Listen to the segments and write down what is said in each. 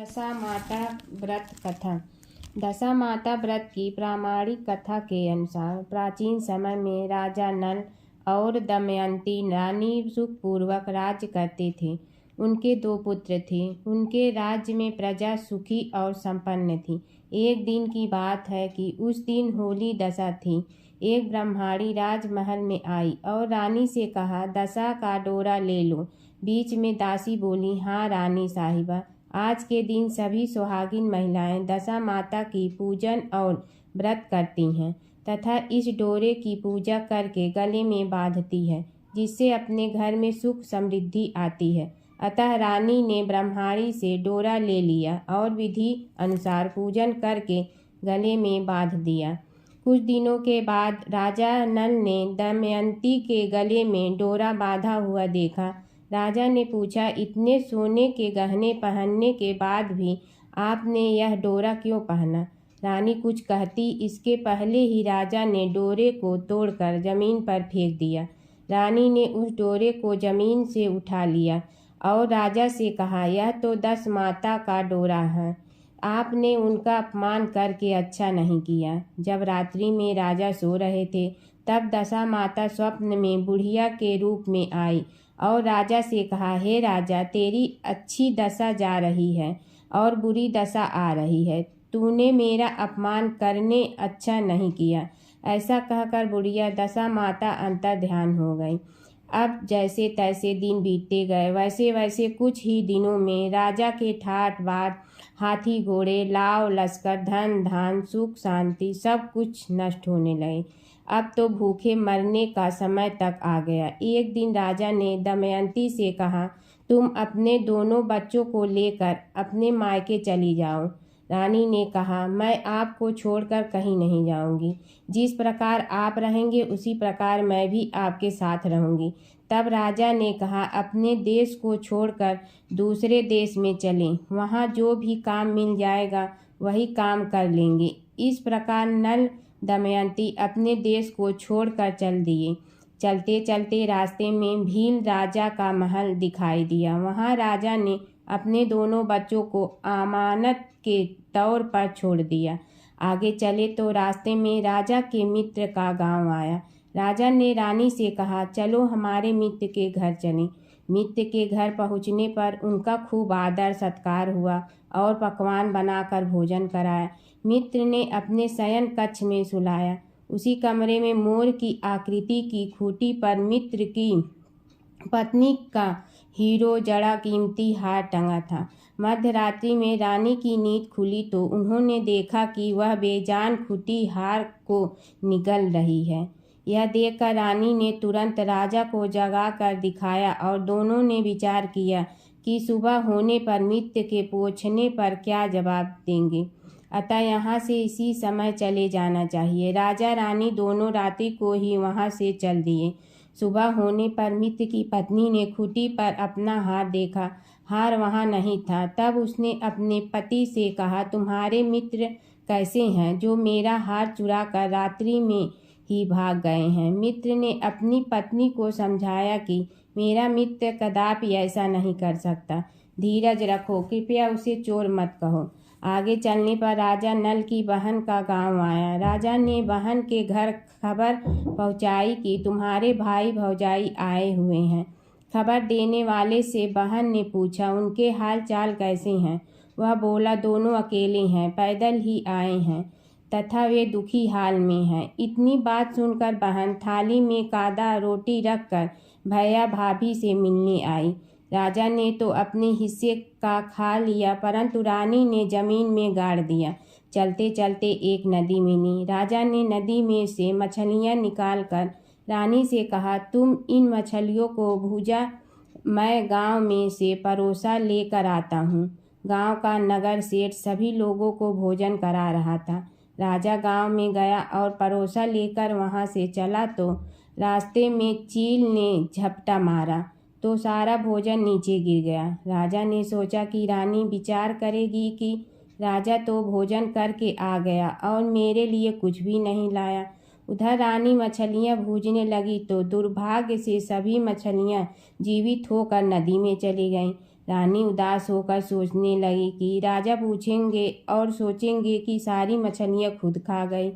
दशा माता व्रत कथा। दशा माता व्रत की प्रामाणिक कथा के अनुसार प्राचीन समय में राजा नल और दमयंती रानी सुखपूर्वक राज्य करते थे। उनके 2 पुत्र थे। उनके राज्य में प्रजा सुखी और संपन्न थी। एक दिन की बात है कि उस दिन होली दशा थी। एक ब्रह्माणी राजमहल में आई और रानी से कहा, दशा का डोरा ले लो। बीच में दासी बोली, हाँ रानी साहिबा, आज के दिन सभी सुहागिन महिलाएं दशा माता की पूजन और व्रत करती हैं तथा इस डोरे की पूजा करके गले में बांधती है, जिससे अपने घर में सुख समृद्धि आती है। अतः रानी ने ब्रह्माणी से डोरा ले लिया और विधि अनुसार पूजन करके गले में बांध दिया। कुछ दिनों के बाद राजा नल ने दमयंती के गले में डोरा बांधा हुआ देखा। राजा ने पूछा, इतने सोने के गहने पहनने के बाद भी आपने यह डोरा क्यों पहना? रानी कुछ कहती इसके पहले ही राजा ने डोरे को तोड़कर जमीन पर फेंक दिया। रानी ने उस डोरे को जमीन से उठा लिया और राजा से कहा, यह तो 10 माता का डोरा है। आपने उनका अपमान करके अच्छा नहीं किया। जब रात्रि में राजा सो रहे थे तब दशा माता स्वप्न में बुढ़िया के रूप में आई और राजा से कहा, हे राजा, तेरी अच्छी दशा जा रही है और बुरी दशा आ रही है। तूने मेरा अपमान करने अच्छा नहीं किया। ऐसा कहकर बुढ़िया दशा माता अंतर्ध्यान हो गई। अब जैसे तैसे दिन बीतते गए। वैसे वैसे कुछ ही दिनों में राजा के ठाट बाट, हाथी घोड़े, लाव लश्कर, धन धान, सुख शांति सब कुछ नष्ट होने लगे। अब तो भूखे मरने का समय तक आ गया। एक दिन राजा ने दमयंती से कहा, तुम अपने दोनों बच्चों को लेकर अपने मायके चली जाओ। रानी ने कहा, मैं आपको छोड़कर कहीं नहीं जाऊंगी। जिस प्रकार आप रहेंगे उसी प्रकार मैं भी आपके साथ रहूंगी। तब राजा ने कहा, अपने देश को छोड़कर दूसरे देश में चलें, वहाँ जो भी काम मिल जाएगा वही काम कर लेंगे। इस प्रकार नल दमयंती अपने देश को छोड़कर चल दिए। चलते चलते रास्ते में भील राजा का महल दिखाई दिया। वहाँ राजा ने अपने दोनों बच्चों को अमानत के तौर पर छोड़ दिया। आगे चले तो रास्ते में राजा के मित्र का गांव आया। राजा ने रानी से कहा, चलो हमारे मित्र के घर चलें। मित्र के घर पहुँचने पर उनका खूब आदर सत्कार हुआ और पकवान बनाकर भोजन कराया। मित्र ने अपने शयन कक्ष में सुलाया। उसी कमरे में मोर की आकृति की खूंटी पर मित्र की पत्नी का हीरो जड़ा कीमती हार टंगा था। मध्य रात्रि में रानी की नींद खुली तो उन्होंने देखा कि वह बेजान खूंटी हार को निगल रही है। यह देखकर रानी ने तुरंत राजा को जगा कर दिखाया और दोनों ने विचार किया कि सुबह होने पर मित्र के पूछने पर क्या जवाब देंगे। अतः यहाँ से इसी समय चले जाना चाहिए। राजा रानी दोनों रात्रि को ही वहाँ से चल दिए। सुबह होने पर मित्र की पत्नी ने खूंटी पर अपना हार देखा। हार वहाँ नहीं था। तब उसने अपने पति से कहा, तुम्हारे मित्र कैसे हैं जो मेरा हार चुरा कर रात्रि में ही भाग गए हैं? मित्र ने अपनी पत्नी को समझाया कि मेरा मित्र कदापि ऐसा नहीं कर सकता। धीरज रखो, कृपया उसे चोर मत कहो। आगे चलने पर राजा नल की बहन का गांव आया। राजा ने बहन के घर खबर पहुंचाई कि तुम्हारे भाई भौजाई आए हुए हैं। खबर देने वाले से बहन ने पूछा, उनके हाल चाल कैसे हैं? वह बोला, दोनों अकेले हैं, पैदल ही आए हैं तथा वे दुखी हाल में हैं। इतनी बात सुनकर बहन थाली में कादा रोटी रखकर भैया भाभी से मिलने आई। राजा ने तो अपने हिस्से का खा लिया, परंतु रानी ने जमीन में गाड़ दिया। चलते चलते एक नदी मिली। राजा ने नदी में से मछलियाँ निकालकर रानी से कहा, तुम इन मछलियों को भूजा, मैं गांव में से परोसा लेकर आता हूँ। गांव का नगर सेठ सभी लोगों को भोजन करा रहा था। राजा गांव में गया और परोसा लेकर वहाँ से चला तो रास्ते में चील ने झपटा मारा तो सारा भोजन नीचे गिर गया। राजा ने सोचा कि रानी विचार करेगी कि राजा तो भोजन करके आ गया और मेरे लिए कुछ भी नहीं लाया। उधर रानी मछलियाँ भूजने लगी तो दुर्भाग्य से सभी मछलियाँ जीवित होकर नदी में चली गईं। रानी उदास होकर सोचने लगी कि राजा पूछेंगे और सोचेंगे कि सारी मछलियाँ खुद खा गई।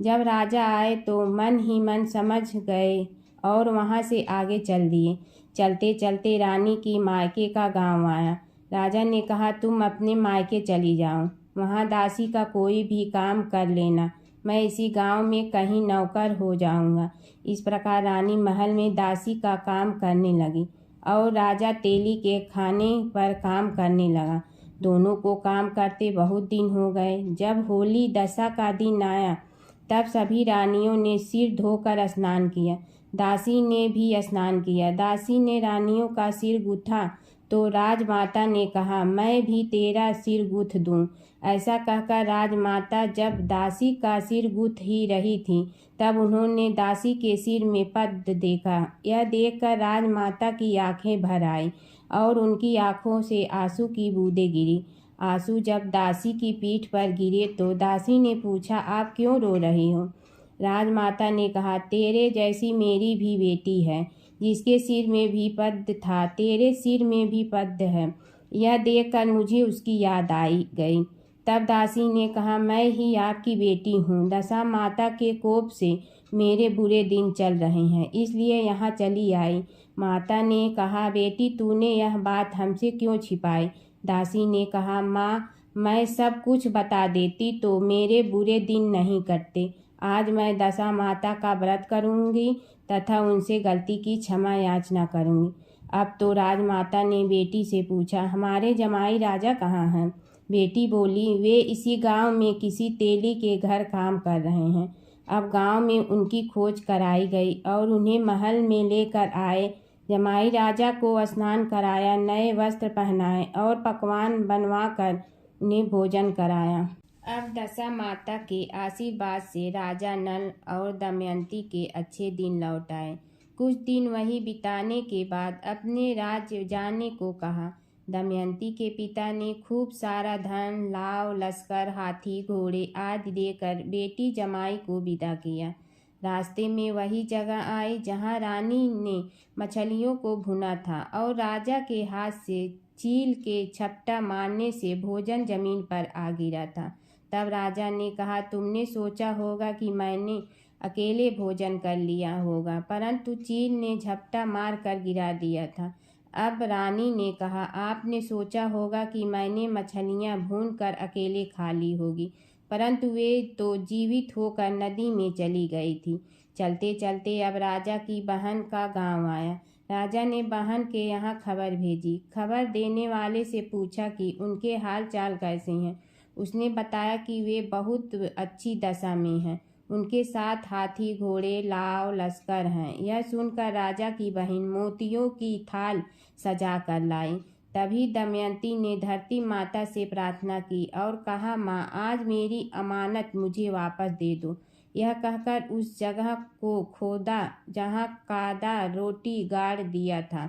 जब राजा आए तो मन ही मन समझ गए और वहाँ से आगे चल दिए। चलते चलते रानी की मायके का गांव आया। राजा ने कहा, तुम अपने मायके चली जाओ, वहाँ दासी का कोई भी काम कर लेना, मैं इसी गांव में कहीं नौकर हो जाऊंगा। इस प्रकार रानी महल में दासी का काम करने लगी और राजा तेली के खाने पर काम करने लगा। दोनों को काम करते बहुत दिन हो गए। जब होली दशा का दिन आया तब सभी रानियों ने सिर धोकर स्नान किया। दासी ने भी स्नान किया। दासी ने रानियों का सिर गूथा तो राजमाता ने कहा, मैं भी तेरा सिर गूथ दूं। ऐसा कहकर राजमाता जब दासी का सिर गूथ ही रही थी तब उन्होंने दासी के सिर में पद्म देखा। यह देखकर राजमाता की आंखें भर आई और उनकी आंखों से आंसू की बूंदें गिरी। आंसू जब दासी की पीठ पर गिरे तो दासी ने पूछा, आप क्यों रो रही हो? राजमाता ने कहा, तेरे जैसी मेरी भी बेटी है, जिसके सिर में भी पद्म था, तेरे सिर में भी पद्म है। यह देखकर मुझे उसकी याद आई गई। तब दासी ने कहा, मैं ही आपकी बेटी हूँ। दशा माता के कोप से मेरे बुरे दिन चल रहे हैं, इसलिए यहाँ चली आई। माता ने कहा, बेटी तूने यह बात हमसे क्यों छिपाई? दासी ने कहा, माँ, मैं सब कुछ बता देती तो मेरे बुरे दिन नहीं कटते। आज मैं दशा माता का व्रत करूँगी तथा उनसे गलती की क्षमा याचना करूँगी। अब तो राजमाता ने बेटी से पूछा, हमारे जमाई राजा कहाँ हैं? बेटी बोली, वे इसी गांव में किसी तेली के घर काम कर रहे हैं। अब गांव में उनकी खोज कराई गई और उन्हें महल में लेकर आए। जमाई राजा को स्नान कराया, नए वस्त्र पहनाए और पकवान बनवाकर उन्हें भोजन कराया। अब दशा माता के आशीर्वाद से राजा नल और दमयंती के अच्छे दिन लौट आए। कुछ दिन वहीं बिताने के बाद अपने राज्य जाने को कहा। दमयंती के पिता ने खूब सारा धन, लाव, लश्कर, हाथी, घोड़े आदि देकर बेटी जमाई को विदा किया। रास्ते में वही जगह आई जहाँ रानी ने मछलियों को भुना था और राजा के हाथ से चील के झपटा मारने से भोजन जमीन पर आ गिरा था। तब राजा ने कहा, तुमने सोचा होगा कि मैंने अकेले भोजन कर लिया होगा, परंतु चील ने झपटा मार कर गिरा दिया था। अब रानी ने कहा, आपने सोचा होगा कि मैंने मछलियाँ भून कर अकेले खा ली होगी, परंतु वे तो जीवित होकर नदी में चली गई थी। चलते चलते अब राजा की बहन का गांव आया। राजा ने बहन के यहाँ खबर भेजी। खबर देने वाले से पूछा कि उनके हाल चाल कैसे हैं। उसने बताया कि वे बहुत अच्छी दशा में हैं, उनके साथ हाथी, घोड़े, लाव, लश्कर हैं। यह सुनकर राजा की बहन मोतियों की थाल सजा कर लाई। तभी दमयंती ने धरती माता से प्रार्थना की और कहा, माँ, आज मेरी अमानत मुझे वापस दे दो। यह कहकर उस जगह को खोदा जहाँ कादा रोटी गाड़ दिया था।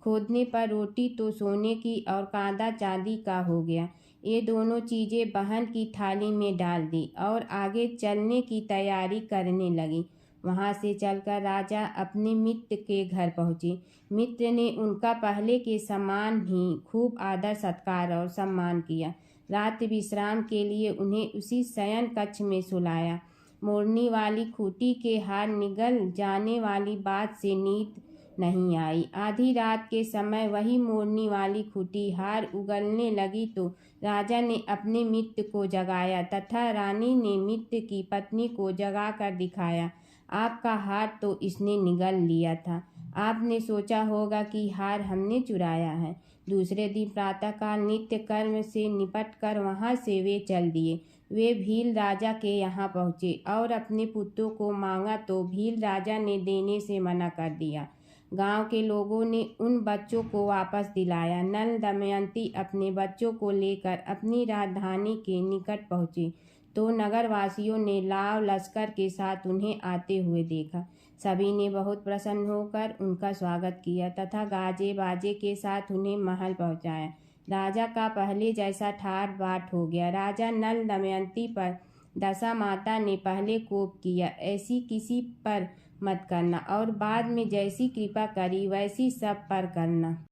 खोदने पर रोटी तो सोने की और कांदा चांदी का हो गया। ये दोनों चीज़ें बहन की थाली में डाल दी और आगे चलने की तैयारी करने लगी। वहाँ से चलकर राजा अपने मित्र के घर पहुँचे। मित्र ने उनका पहले के समान ही खूब आदर सत्कार और सम्मान किया। रात विश्राम के लिए उन्हें उसी शयन कक्ष में सुलाया। मोरनी वाली खूंटी के हार निगल जाने वाली बात से नींद नहीं आई। आधी रात के समय वही मोरनी वाली खूंटी हार उगलने लगी तो राजा ने अपने मित्र को जगाया तथा रानी ने मित्र की पत्नी को जगाकर दिखाया। आपका हार तो इसने निगल लिया था। आपने सोचा होगा कि हार हमने चुराया है। दूसरे दिन प्रातःकाल नित्य कर्म से निपट कर वहाँ से वे चल दिए। वे भील राजा के यहाँ पहुँचे और अपने पुत्रों को मांगा तो भील राजा ने देने से मना कर दिया। गांव के लोगों ने उन बच्चों को वापस दिलाया। नल दमयंती अपने बच्चों को लेकर अपनी राजधानी के निकट पहुँचे तो नगरवासियों ने लाव लश्कर के साथ उन्हें आते हुए देखा। सभी ने बहुत प्रसन्न होकर उनका स्वागत किया तथा गाजे बाजे के साथ उन्हें महल पहुँचाया। राजा का पहले जैसा ठाट बाट हो गया। राजा नल दमयंती पर दशा माता ने पहले कोप किया, ऐसी किसी पर मत करना, और बाद में जैसी कृपा करी वैसी सब पर करना।